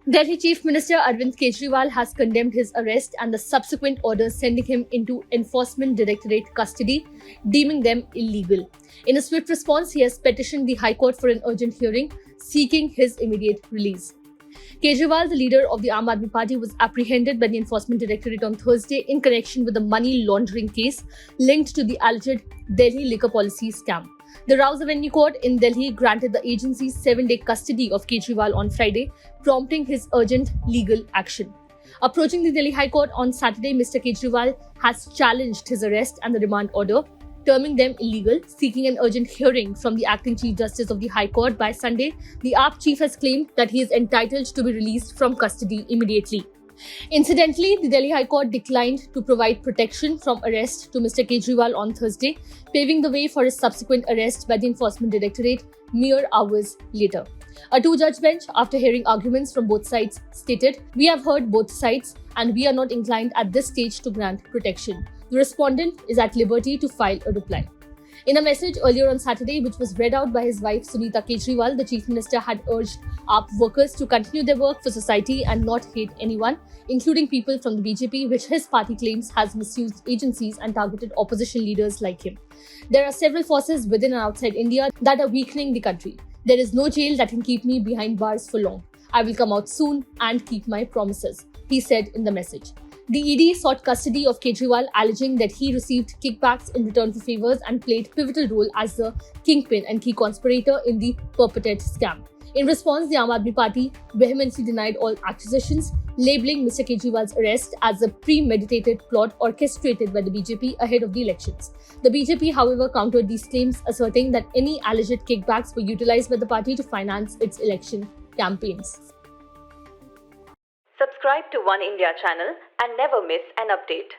Delhi Chief Minister Arvind Kejriwal has condemned his arrest and the subsequent orders sending him into Enforcement Directorate custody, deeming them illegal. In a swift response, he has petitioned the High Court for an urgent hearing, seeking his immediate release. Kejriwal, the leader of the Aam Aadmi Party, was apprehended by the Enforcement Directorate on Thursday in connection with a money laundering case linked to the alleged Delhi liquor policy scam. The Rouse Avenue Court in Delhi granted the agency 7-day custody of Kejriwal on Friday, prompting his urgent legal action. Approaching the Delhi High Court on Saturday, Mr. Kejriwal has challenged his arrest and the remand order, terming them illegal, seeking an urgent hearing from the acting Chief Justice of the High Court by Sunday. The AAP chief has claimed that he is entitled to be released from custody immediately. Incidentally, the Delhi High Court declined to provide protection from arrest to Mr. Kejriwal on Thursday, paving the way for his subsequent arrest by the Enforcement Directorate mere hours later. A two-judge bench, after hearing arguments from both sides, stated, "We have heard both sides and we are not inclined at this stage to grant protection. The respondent is at liberty to file a reply." In a message earlier on Saturday, which was read out by his wife Sunita Kejriwal, the Chief Minister had urged AAP workers to continue their work for society and not hate anyone, including people from the BJP, which his party claims has misused agencies and targeted opposition leaders like him. There are several forces within and outside India that are weakening the country. There is no jail that can keep me behind bars for long. I will come out soon and keep my promises, he said in the message. The ED sought custody of Kejriwal, alleging that he received kickbacks in return for favours and played pivotal role as the kingpin and key conspirator in the perpetrated scam. In response, the Aam Aadmi Party vehemently denied all accusations, labelling Mr. Kejriwal's arrest as a premeditated plot orchestrated by the BJP ahead of the elections. The BJP, however, countered these claims, asserting that any alleged kickbacks were utilised by the party to finance its election campaigns. Subscribe to One India channel and never miss an update.